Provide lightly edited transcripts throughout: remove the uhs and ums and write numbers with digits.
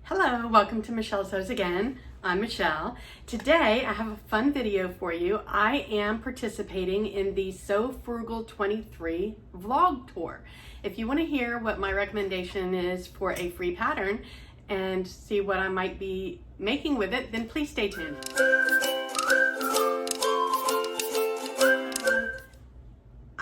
Hello, welcome to Michelle Sews Again. I'm Michelle. Today I have a fun video for you. I am participating in the So Frugal 23 vlog tour. If you want to hear what my recommendation is for a free pattern and see what I might be making with it, then please stay tuned.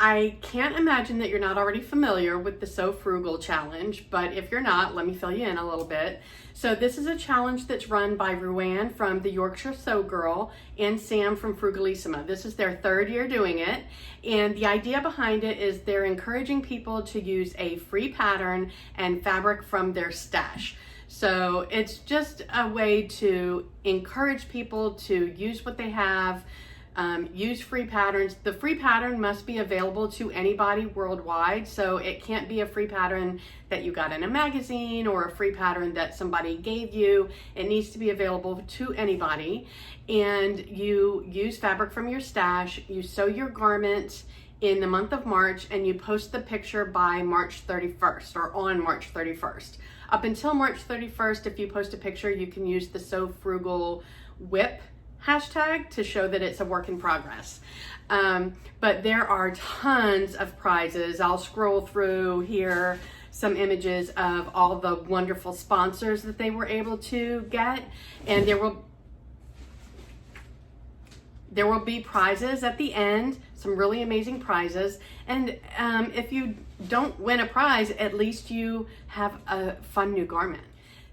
I can't imagine that you're not already familiar with the So Frugal challenge, but if you're not, let me fill you in a little bit. So this is a challenge that's run by Ruanne from the Yorkshire Sew Girl and Sam from Frugalissima. This is their third year doing it, and the idea behind it is they're encouraging people to use a free pattern and fabric from their stash. So it's just a way to encourage people to use what they have, use free patterns. The free pattern must be available to anybody worldwide, so it can't be a free pattern that you got in a magazine or a free pattern that somebody gave you. It needs to be available to anybody, and you use fabric from your stash, you sew your garment in the month of March, and you post the picture by March 31st or on March 31st. Up until March 31st, if you post a picture, you can use the So Frugal WAIWT hashtag to show that it's a work in progress. But there are tons of prizes. I'll scroll through here some images of all the wonderful sponsors that they were able to get, and there will be prizes at the end, some really amazing prizes. And if you don't win a prize, at least you have a fun new garment.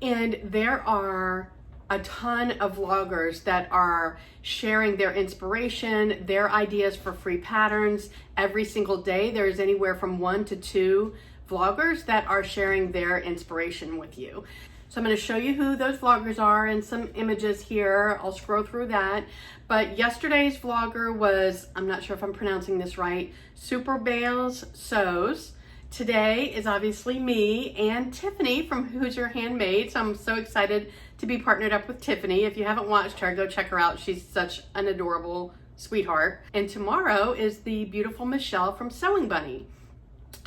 And there are a ton of vloggers that are sharing their inspiration, their ideas for free patterns every single day. There's anywhere from 1 to 2 vloggers that are sharing their inspiration with you. So I'm going to show you who those vloggers are and some images here. I'll scroll through that. But yesterday's vlogger was, I'm not sure if I'm pronouncing this right, Super Bales Sews. Today is obviously me and Tiffany from Who's Your Handmade. So I'm so excited to be partnered up with Tiffany. If you haven't watched her, go check her out. She's such an adorable sweetheart. And tomorrow is the beautiful Michelle from Sewing Bunny.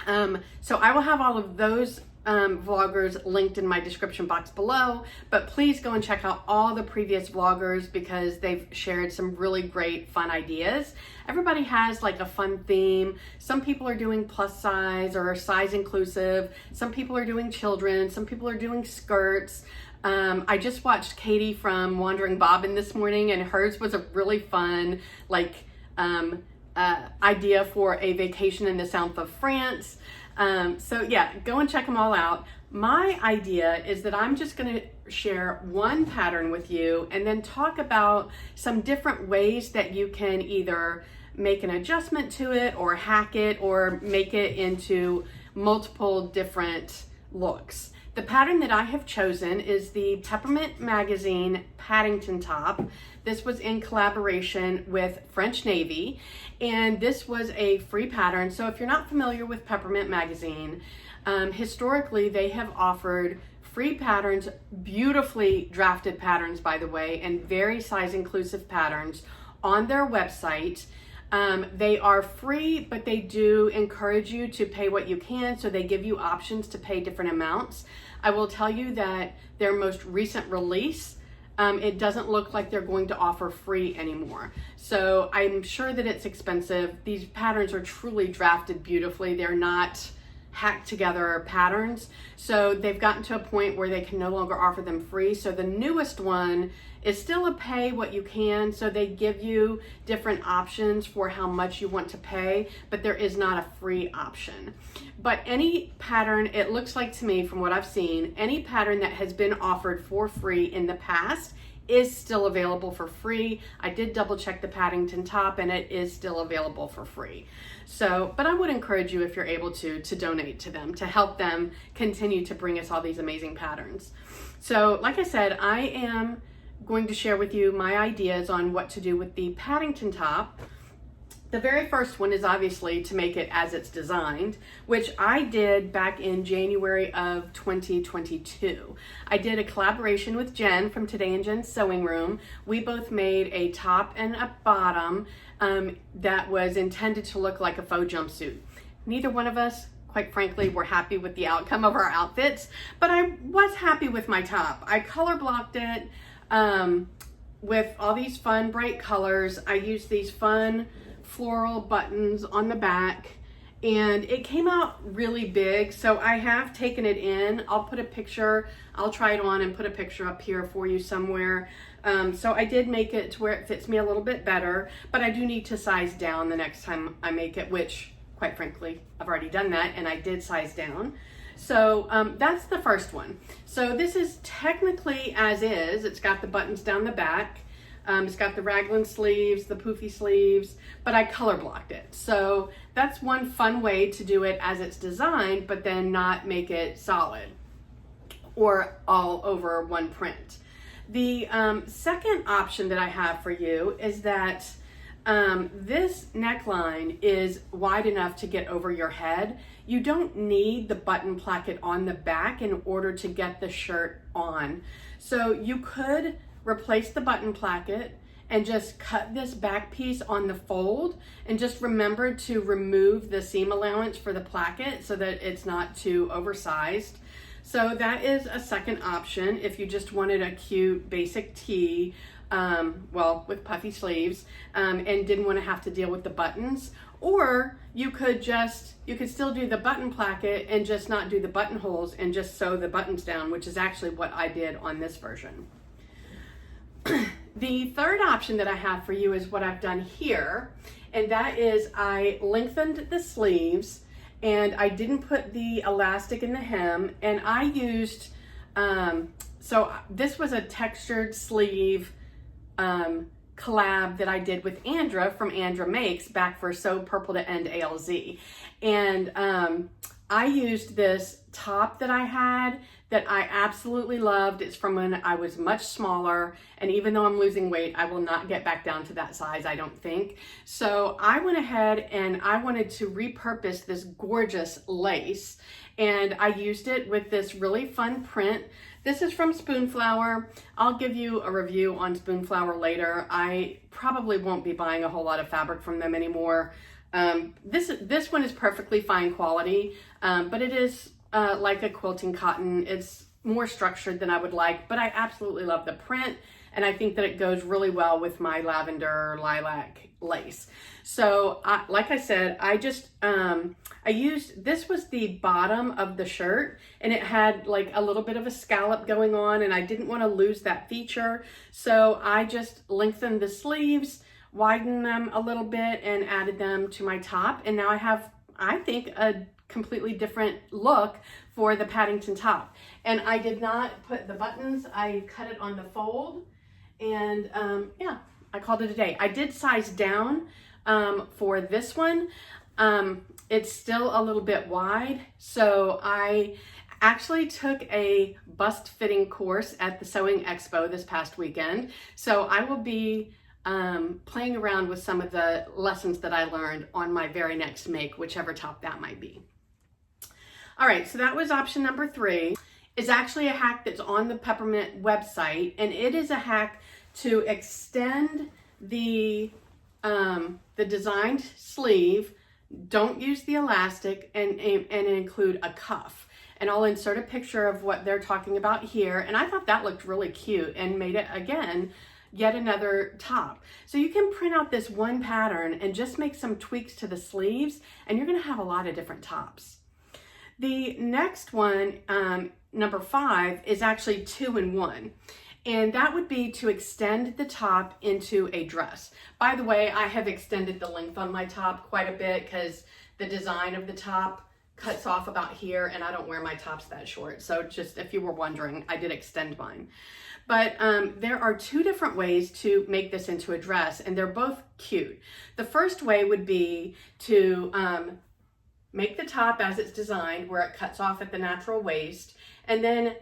So I will have all of those vloggers linked in my description box below, but please go and check out all the previous vloggers because they've shared some really great fun ideas. Everybody has like a fun theme. Some people are doing plus size or size inclusive. Some people are doing children. Some people are doing skirts. I just watched Katie from Wandering Bobbin this morning, and hers was a really fun idea for a vacation in the south of France. So yeah, go and check them all out. My idea is that I'm just going to share one pattern with you and then talk about some different ways that you can either make an adjustment to it or hack it or make it into multiple different looks. The pattern that I have chosen is the Peppermint Magazine Paddington top. This was in collaboration with French Navy, and this was a free pattern. So if you're not familiar with Peppermint Magazine, historically they have offered free patterns, beautifully drafted patterns by the way, and very size inclusive patterns on their website. They are free, but they do encourage you to pay what you can, so they give you options to pay different amounts. I will tell you that their most recent release, it doesn't look like they're going to offer free anymore. So I'm sure that it's expensive. These patterns are truly drafted beautifully. They're not hacked together patterns. So they've gotten to a point where they can no longer offer them free. So the newest one is still a pay what you can. So they give you different options for how much you want to pay, but there is not a free option. But any pattern, it looks like to me from what I've seen, any pattern that has been offered for free in the past is still available for free. I did double check the Paddington top and it is still available for free. So, but I would encourage you if you're able to donate to them, to help them continue to bring us all these amazing patterns. So like I said, I am going to share with you my ideas on what to do with the Paddington top. The very first one is obviously to make it as it's designed, which I did back in January of 2022. I did a collaboration with Jen from Today in Jen's Sewing Room. We both made a top and a bottom that was intended to look like a faux jumpsuit. Neither one of us quite frankly, we're happy with the outcome of our outfits, but I was happy with my top. I color blocked it with all these fun bright colors. I used these fun floral buttons on the back, and it came out really big, so I have taken it in. I'll put a picture, I'll try it on and put a picture up here for you somewhere. So I did make it to where it fits me a little bit better, but I do need to size down the next time I make it, which quite frankly, I've already done that and I did size down. So that's the first one. So this is technically as is. It's got the buttons down the back. It's got the raglan sleeves, the poofy sleeves, but I color blocked it. So that's one fun way to do it as it's designed, but then not make it solid or all over one print. The second option that I have for you is that this neckline is wide enough to get over your head. You don't need the button placket on the back in order to get the shirt on. So you could replace the button placket and just cut this back piece on the fold, and just remember to remove the seam allowance for the placket so that it's not too oversized. So that is a second option if you just wanted a cute basic tee, well, with puffy sleeves, and didn't want to have to deal with the buttons. Or you could still do the button placket and just not do the buttonholes and just sew the buttons down, which is actually what I did on this version. The third option that I have for you is what I've done here, and that is I lengthened the sleeves and I didn't put the elastic in the hem, and I used, so this was a textured sleeve collab that I did with Andra from Andra Makes back for So Purple to End ALZ. And I used this top that I had that I absolutely loved. It's from when I was much smaller, and even though I'm losing weight, I will not get back down to that size, I don't think. So I went ahead and I wanted to repurpose this gorgeous lace, and I used it with this really fun print. This is from Spoonflower. I'll give you a review on Spoonflower later. I probably won't be buying a whole lot of fabric from them anymore. This one is perfectly fine quality, but it is like a quilting cotton. It's more structured than I would like, but I absolutely love the print, and I think that it goes really well with my lavender lilac lace. So like I said, I used, this was the bottom of the shirt, and it had like a little bit of a scallop going on, and I didn't want to lose that feature. So I just lengthened the sleeves, widened them a little bit, and added them to my top. And now I have, I think, a completely different look for the Paddington top. And I did not put the buttons, I cut it on the fold, and yeah, I called it a day. I did size down for this one. It's still a little bit wide, so I actually took a bust fitting course at the Sewing Expo this past weekend. So I will be playing around with some of the lessons that I learned on my very next make, whichever top that might be. All right, so that was option number 3. It's actually a hack that's on the Peppermint website, and it is a hack to extend the designed sleeve. Don't use the elastic, and include a cuff. And I'll insert a picture of what they're talking about here. And I thought that looked really cute and made it, again, yet another top. So you can print out this one pattern and just make some tweaks to the sleeves, and you're gonna have a lot of different tops. The next one, number 5, is actually 2-in-1. And that would be to extend the top into a dress. By the way, I have extended the length on my top quite a bit because the design of the top cuts off about here, and I don't wear my tops that short. So just if you were wondering, I did extend mine. But there are 2 different ways to make this into a dress, and they're both cute. The first way would be to make the top as it's designed, where it cuts off at the natural waist, and then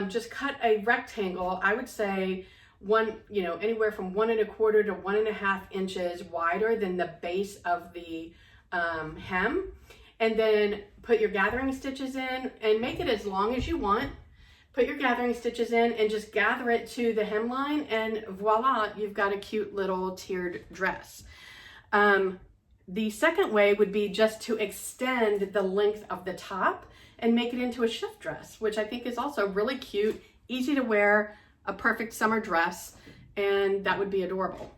just cut a rectangle. I would say anywhere from 1 1/4 to 1 1/2 inches wider than the base of the hem, and then put your gathering stitches in and make it as long as you want. Put your gathering stitches in and just gather it to the hemline, and voila, you've got a cute little tiered dress. The second way would be just to extend the length of the top and make it into a shift dress, which I think is also really cute, easy to wear, a perfect summer dress, and that would be adorable.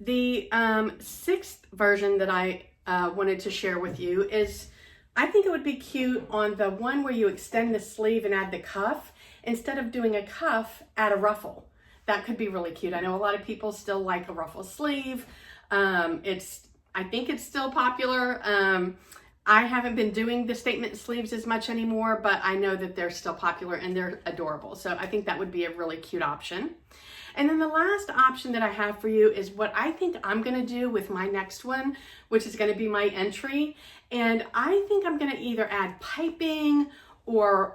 The sixth version that I wanted to share with you is, I think it would be cute on the one where you extend the sleeve and add the cuff. Instead of doing a cuff, add a ruffle. That could be really cute. I know a lot of people still like a ruffle sleeve. I think it's still popular. I haven't been doing the statement sleeves as much anymore, but I know that they're still popular and they're adorable. So I think that would be a really cute option. And then the last option that I have for you is what I think I'm gonna do with my next one, which is gonna be my entry. And I think I'm gonna either add piping or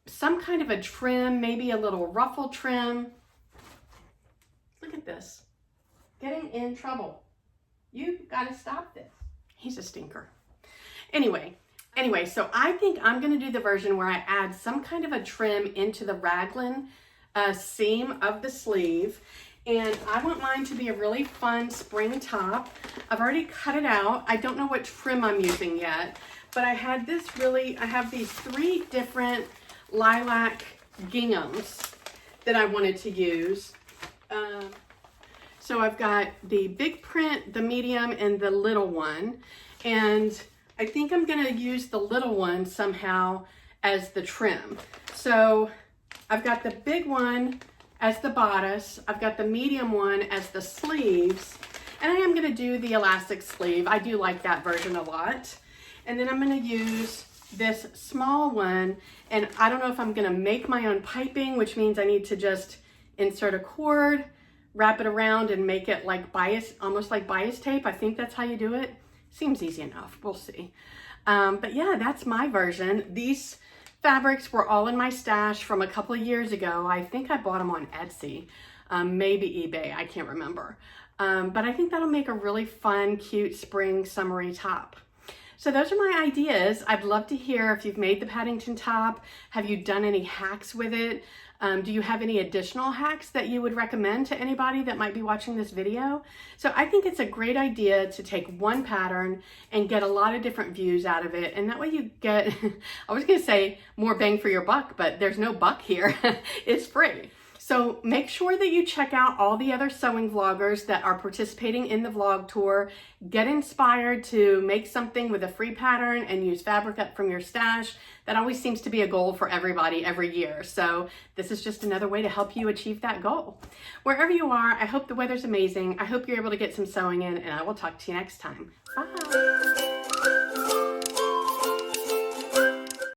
some kind of a trim, maybe a little ruffle trim. Look at this, getting in trouble. You gotta stop this. He's a stinker. Anyway, so I think I'm gonna do the version where I add some kind of a trim into the raglan seam of the sleeve. And I want mine to be a really fun spring top. I've already cut it out. I don't know what trim I'm using yet, but I have these 3 different lilac ginghams that I wanted to use. So I've got the big print, the medium, and the little one. And I think I'm gonna use the little one somehow as the trim. So I've got the big one as the bodice, I've got the medium one as the sleeves, and I am gonna do the elastic sleeve. I do like that version a lot. And then I'm gonna use this small one, and I don't know if I'm gonna make my own piping, which means I need to just insert a cord, wrap it around, and make it like bias, almost like bias tape. I think that's how you do it. Seems easy enough, we'll see. But yeah, that's my version. These fabrics were all in my stash from a couple of years ago. I think I bought them on Etsy, maybe eBay, I can't remember. But I think that'll make a really fun, cute spring summery top. So those are my ideas. I'd love to hear if you've made the Paddington top. Have you done any hacks with it? Do you have any additional hacks that you would recommend to anybody that might be watching this video? So I think it's a great idea to take one pattern and get a lot of different views out of it. And that way you get, I was gonna say more bang for your buck, but there's no buck here, it's free. So make sure that you check out all the other sewing vloggers that are participating in the vlog tour. Get inspired to make something with a free pattern and use fabric up from your stash. That always seems to be a goal for everybody every year. So this is just another way to help you achieve that goal. Wherever you are, I hope the weather's amazing. I hope you're able to get some sewing in, and I will talk to you next time. Bye.